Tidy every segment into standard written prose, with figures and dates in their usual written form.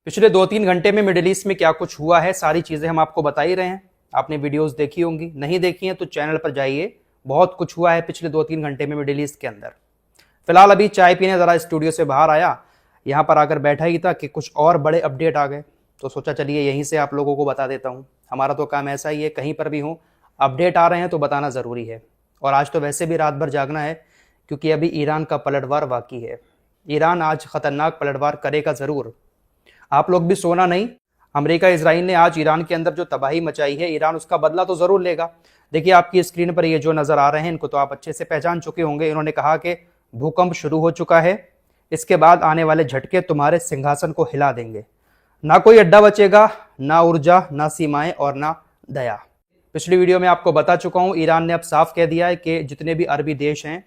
पिछले 2-3 घंटे में मिडिल ईस्ट में क्या कुछ हुआ है, सारी चीजें हम आपको बता ही रहे हैं। आपने वीडियोस देखी होंगी, नहीं देखी हैं तो चैनल पर जाइए। बहुत कुछ हुआ है पिछले 2-3 घंटे में मिडिल ईस्ट के अंदर। फिलहाल अभी चाय पीने जरा स्टूडियो से बाहर आया, यहाँ पर आकर बैठा ही था कि कुछ और बड़े अपडेट आ गए, तो सोचा चलिए यहीं से आप लोगों को बता देता हूँ। हमारा तो काम ऐसा ही है, कहीं पर भी हो अपडेट आ रहे हैं तो बताना ज़रूरी है। और आज तो वैसे भी रात भर जागना है, क्योंकि अभी ईरान का पलटवार बाकी है। ईरान आज खतरनाक पलटवार करेगा ज़रूर। आप लोग भी सोना नहीं। अमेरिका इजराइल ने आज ईरान के अंदर जो तबाही मचाई है, ईरान उसका बदला तो ज़रूर लेगा। देखिए आपकी स्क्रीन पर ये जो नज़र आ रहे हैं, इनको तो आप अच्छे से पहचान चुके होंगे। इन्होंने कहा कि भूकंप शुरू हो चुका है, इसके बाद आने वाले झटके तुम्हारे सिंहासन को हिला देंगे। ना कोई अड्डा बचेगा, ना ऊर्जा, ना सीमाएं और ना दया। पिछली वीडियो में आपको बता चुका हूं, ईरान ने अब साफ कह दिया है कि जितने भी अरबी देश हैं,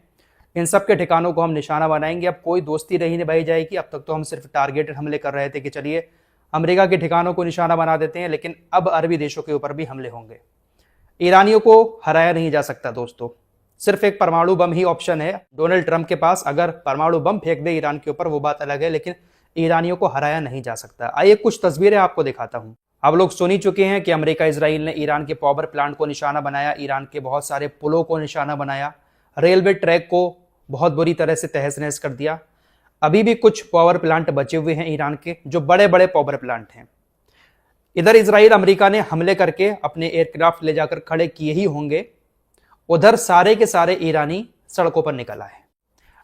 इन सब के ठिकानों को हम निशाना बनाएंगे। अब कोई दोस्ती नहीं निभाई जाएगी। अब तक तो हम सिर्फ टारगेटेड हमले कर रहे थे कि चलिए अमेरिका के ठिकानों को निशाना बना देते हैं, लेकिन अब अरबी देशों के ऊपर भी हमले होंगे। ईरानियों को हराया नहीं जा सकता दोस्तों, सिर्फ एक परमाणु बम ही ऑप्शन है डोनाल्ड ट्रंप के पास। अगर परमाणु बम फेंक दे ईरान के ऊपर वो बात अलग है, लेकिन ईरानियों को हराया नहीं जा सकता। आइए कुछ तस्वीरें आपको दिखाता हूं। आप लोग सुन ही चुके हैं कि अमेरिका इजराइल ने ईरान के पावर प्लांट को निशाना बनाया, ईरान के बहुत सारे पुलों को निशाना बनाया, रेलवे ट्रैक को बहुत बुरी तरह से तहस नहस कर दिया। अभी भी कुछ पावर प्लांट बचे हुए हैं ईरान के, जो बड़े बड़े पावर प्लांट हैं। इधर इजराइल अमेरिका ने हमले करके अपने एयरक्राफ्ट ले जाकर खड़े किए ही होंगे, उधर सारे के सारे ईरानी सड़कों पर निकल आए।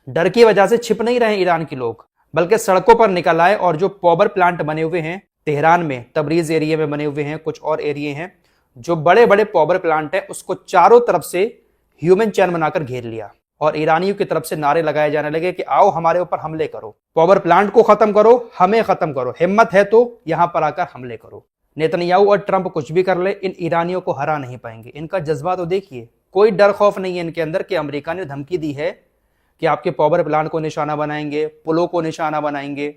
डर की वजह से छिप नहीं रहे ईरान के लोग, बल्कि सड़कों पर निकल आए। और जो पावर प्लांट बने हुए हैं तेहरान में, तबरीज एरिया में बने हुए हैं, कुछ और एरिया हैं, जो बड़े बड़े पावर प्लांट है, उसको चारों तरफ से ह्यूमन चैन बनाकर घेर लिया। और ईरानियों की तरफ से नारे लगाए जाने लगे कि आओ हमारे ऊपर हमले करो, पावर प्लांट को खत्म करो, हमें खत्म करो, हिम्मत है तो यहां पर आकर हमले करो। नेतन्याहू और ट्रंप कुछ भी कर ले, इन ईरानियों को हरा नहीं पाएंगे। इनका जज्बा तो देखिए, कोई डर खौफ नहीं है इनके अंदर कि अमेरिका ने धमकी दी है कि आपके पावर प्लांट को निशाना बनाएंगे, पुलों को निशाना बनाएंगे,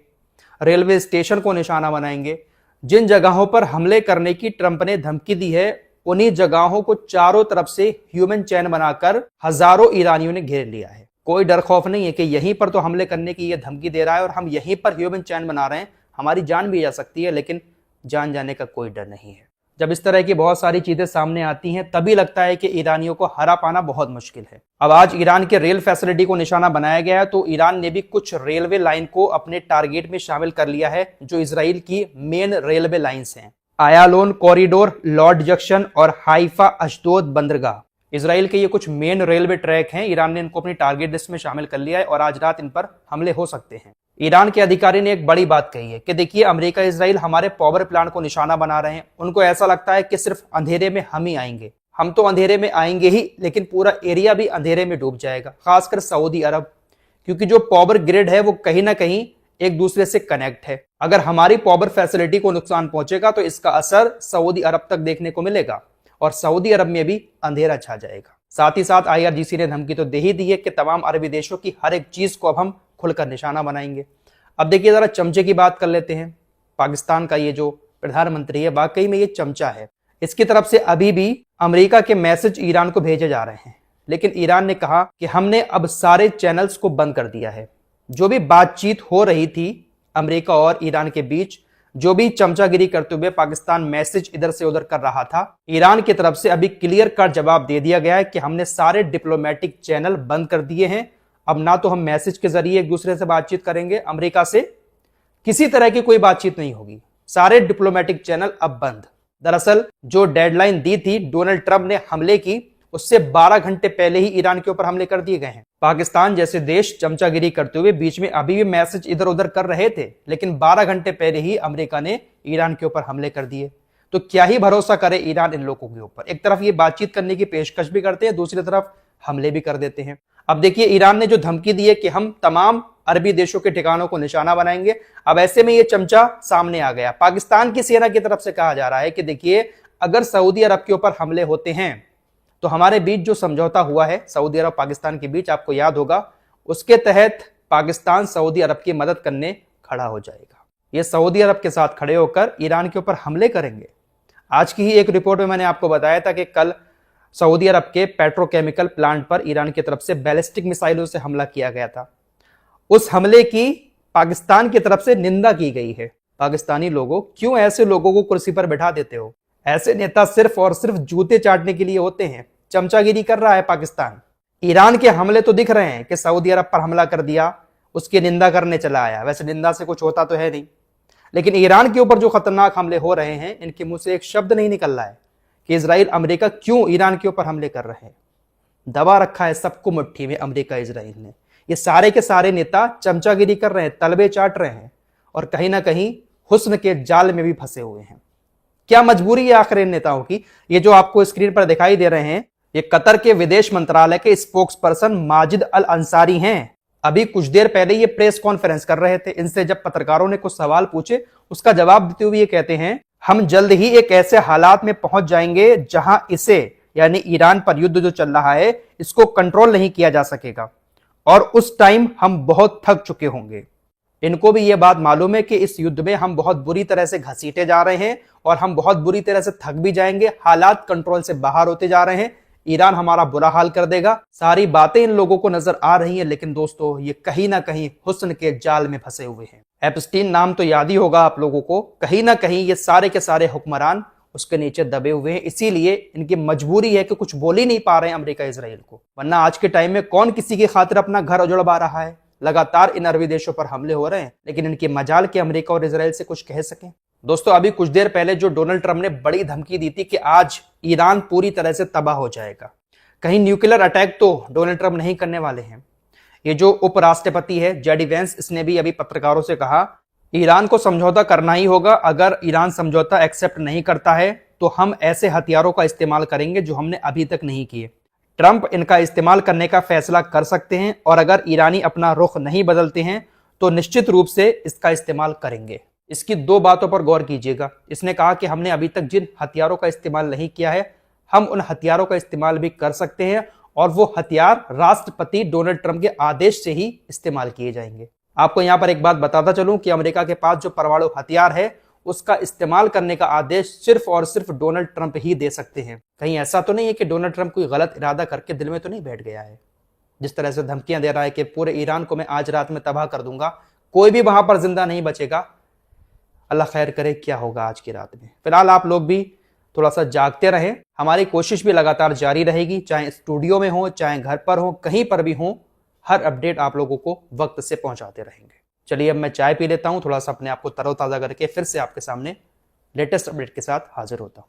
रेलवे स्टेशन को निशाना बनाएंगे। जिन जगहों पर हमले करने की ट्रंप ने धमकी दी है, उन्हीं जगहों को चारों तरफ से ह्यूमन चैन बनाकर हजारों ईरानियों ने घेर लिया है। कोई डर खौफ नहीं है कि यहीं पर तो हमले करने की ये धमकी दे रहा है और हम यहीं पर ह्यूमन चैन बना रहे हैं, हमारी जान भी जा सकती है, लेकिन जान जाने का कोई डर नहीं है। जब इस तरह की बहुत सारी चीजें सामने आती हैं, तभी लगता है कि ईरानियों को हरा पाना बहुत मुश्किल है। अब आज ईरान के रेल फैसिलिटी को निशाना बनाया गया है, तो ईरान ने भी कुछ रेलवे लाइन को अपने टारगेट में शामिल कर लिया है, जो इजराइल की मेन रेलवे लाइंस हैं। आयालोन कॉरिडोर, लॉर्ड जंक्शन और हाइफा अशदोद बंदरगाह, इजराइल के ये कुछ मेन रेलवे ट्रैक हैं। ईरान ने इनको अपनी टारगेट लिस्ट में शामिल कर लिया है और आज रात इन पर हमले हो सकते हैं। ईरान के अधिकारी ने एक बड़ी बात कही है कि देखिए अमेरिका इजराइल हमारे पावर प्लांट को निशाना बना रहे हैं। उनको ऐसा लगता है कि सिर्फ अंधेरे में हम ही आएंगे। हम तो अंधेरे में आएंगे ही, लेकिन पूरा एरिया भी अंधेरे में डूब जाएगा, खासकर सऊदी अरब, क्योंकि जो पावर ग्रिड है वो कहीं ना कहीं एक दूसरे से कनेक्ट है। अगर हमारी पावर फैसिलिटी को नुकसान पहुंचेगा तो इसका असर सऊदी अरब तक देखने को मिलेगा और सऊदी अरब में भी अंधेरा छा जाएगा। साथ ही साथ IRGC ने धमकी तो दे ही दी है कि तमाम अरबी देशों की हर एक चीज को अब हम खुलकर निशाना बनाएंगे। अब देखिए जरा चमचे की बात कर लेते हैं। पाकिस्तान का ये जो प्रधानमंत्री है, वाकई में ये चमचा है। इसकी तरफ से अभी भी अमेरिका के मैसेज ईरान को भेजे जा रहे हैं, लेकिन ईरान ने कहा कि हमने अब सारे चैनल्स को बंद कर दिया है। जो भी बातचीत हो रही थी अमेरिका और ईरान के बीच, जो भी चमचागिरी करते हुए पाकिस्तान मैसेज इधर से उधर कर रहा था, ईरान की तरफ से अभी क्लियर कट जवाब दे दिया गया है कि हमने सारे डिप्लोमेटिक चैनल बंद कर दिए हैं। अब ना तो हम मैसेज के जरिए एक दूसरे से बातचीत करेंगे, अमेरिका से किसी तरह की कोई बातचीत नहीं होगी, सारे डिप्लोमेटिक चैनल अब बंद। दरअसल जो डेडलाइन दी थी डोनाल्ड ट्रंप ने हमले की, उससे 12 घंटे पहले ही ईरान के ऊपर हमले कर दिए गए हैं। पाकिस्तान जैसे देश चमचागिरी करते हुए बीच में अभी भी मैसेज इधर उधर कर रहे थे, लेकिन 12 घंटे पहले ही अमेरिका ने ईरान के ऊपर हमले कर दिए। तो क्या ही भरोसा करे ईरान इन लोगों के ऊपर। एक तरफ ये बातचीत करने की पेशकश भी करते हैं, दूसरी तरफ हमले भी कर देते हैं। अब देखिए ईरान ने जो धमकी दी है कि हम तमाम अरबी देशों के ठिकानों को निशाना बनाएंगे, अब ऐसे में ये चमचा सामने आ गया। पाकिस्तान की सेना की तरफ से कहा जा रहा है कि देखिए अगर सऊदी अरब के ऊपर हमले होते हैं तो हमारे बीच जो समझौता हुआ है सऊदी अरब पाकिस्तान के बीच, आपको याद होगा, उसके तहत पाकिस्तान सऊदी अरब की मदद करने खड़ा हो जाएगा। ये सऊदी अरब के साथ खड़े होकर ईरान के ऊपर हमले करेंगे। आज की ही एक रिपोर्ट में मैंने आपको बताया था कि कल सऊदी अरब के पेट्रोकेमिकल प्लांट पर ईरान की तरफ से बैलिस्टिक मिसाइलों से हमला किया गया था। उस हमले की पाकिस्तान की तरफ से निंदा की गई है। पाकिस्तानी लोगों, क्यों ऐसे लोगों को कुर्सी पर बैठा देते हो? ऐसे नेता सिर्फ और सिर्फ जूते चाटने के लिए होते हैं। चमचागिरी कर रहा है पाकिस्तान। ईरान के हमले तो दिख रहे हैं कि सऊदी अरब पर हमला कर दिया, उसकी निंदा करने चला आया। वैसे निंदा से कुछ होता तो है नहीं, लेकिन ईरान के ऊपर जो खतरनाक हमले हो रहे हैं, इनके मुंह से एक शब्द नहीं निकल रहा है कि इजराइल अमेरिका क्यों ईरान के ऊपर हमले कर रहे हैं। दबा रखा है सबको मुट्ठी में अमेरिका इजराइल ने। ये सारे के सारे नेता चमचागिरी कर रहे हैं, तलबे चाट रहे हैं और कहीं ना कहीं हुस्न के जाल में भी फंसे हुए हैं। क्या मजबूरी है आखिर इन नेताओं की? ये जो आपको स्क्रीन पर दिखाई दे रहे हैं, ये कतर के विदेश मंत्रालय के स्पोक्स पर्सन माजिद अल अंसारी हैं। अभी कुछ देर पहले ये प्रेस कॉन्फ्रेंस कर रहे थे। इनसे जब पत्रकारों ने कुछ सवाल पूछे, उसका जवाब देते हुए ये कहते हैं, हम जल्द ही एक ऐसे हालात में पहुंच जाएंगे जहां इसे, यानी ईरान पर युद्ध जो चल रहा है, इसको कंट्रोल नहीं किया जा सकेगा और उस टाइम हम बहुत थक चुके होंगे। इनको भी यह बात मालूम है कि इस युद्ध में हम बहुत बुरी तरह से घसीटे जा रहे हैं और हम बहुत बुरी तरह से थक भी जाएंगे। हालात कंट्रोल से बाहर होते जा रहे हैं, ईरान हमारा बुरा हाल कर देगा। सारी बातें इन लोगों को नजर आ रही हैं, लेकिन दोस्तों ये कहीं ना कहीं हुस्न के जाल में फंसे हुए हैं। एप्स्टीन नाम तो याद ही होगा आप लोगों को। कहीं ना कहीं ये सारे के सारे हुक्मरान उसके नीचे दबे हुए हैं, इसीलिए इनकी मजबूरी है कि कुछ बोल ही नहीं पा रहे हैं अमेरिका इजराइल को। वरना आज के टाइम में कौन किसी की खातिर अपना घर उजड़वा रहा है? लगातार इन अरबी देशों पर हमले हो रहे हैं, लेकिन इनकी मजाल के अमेरिका और इजराइल से कुछ कह सकें। दोस्तों अभी कुछ देर पहले जो डोनाल्ड ट्रंप ने बड़ी धमकी दी थी कि आज ईरान पूरी तरह से तबाह हो जाएगा, कहीं न्यूक्लियर अटैक तो डोनाल्ड ट्रंप नहीं करने वाले हैं। ये जो उपराष्ट्रपति है जेडी वेंस, इसने भी अभी पत्रकारों से कहा ईरान को समझौता करना ही होगा। अगर ईरान समझौता एक्सेप्ट नहीं करता है तो हम ऐसे हथियारों का इस्तेमाल करेंगे जो हमने अभी तक नहीं किए। ट्रंप इनका इस्तेमाल करने का फैसला कर सकते हैं और अगर ईरानी अपना रुख नहीं बदलते हैं तो निश्चित रूप से इसका इस्तेमाल करेंगे। इसकी दो बातों पर गौर कीजिएगा। इसने कहा कि हमने अभी तक जिन हथियारों का इस्तेमाल नहीं किया है, हम उन हथियारों का इस्तेमाल भी कर सकते हैं और वो हथियार राष्ट्रपति डोनाल्ड ट्रंप के आदेश से ही इस्तेमाल किए जाएंगे। आपको यहां पर एक बात बताता चलूं कि अमेरिका के पास जो परमाणु हथियार है, उसका इस्तेमाल करने का आदेश सिर्फ और सिर्फ डोनाल्ड ट्रंप ही दे सकते हैं। कहीं ऐसा तो नहीं है कि डोनाल्ड ट्रंप कोई गलत इरादा करके दिल में तो नहीं बैठ गया है? जिस तरह से धमकियां दे रहा है कि पूरे ईरान को मैं आज रात में तबाह कर दूंगा, कोई भी वहां पर जिंदा नहीं बचेगा। अल्लाह खैर करे क्या होगा आज की रात में। फिलहाल आप लोग भी थोड़ा सा जागते रहें। हमारी कोशिश भी लगातार जारी रहेगी, चाहे स्टूडियो में हो, चाहे घर पर हो, कहीं पर भी हो, हर अपडेट आप लोगों को वक्त से पहुंचाते रहेंगे। चलिए अब मैं चाय पी लेता हूं, थोड़ा सा अपने आप को तरोताजा करके फिर से आपके सामने लेटेस्ट अपडेट के साथ हाजिर होता हूं।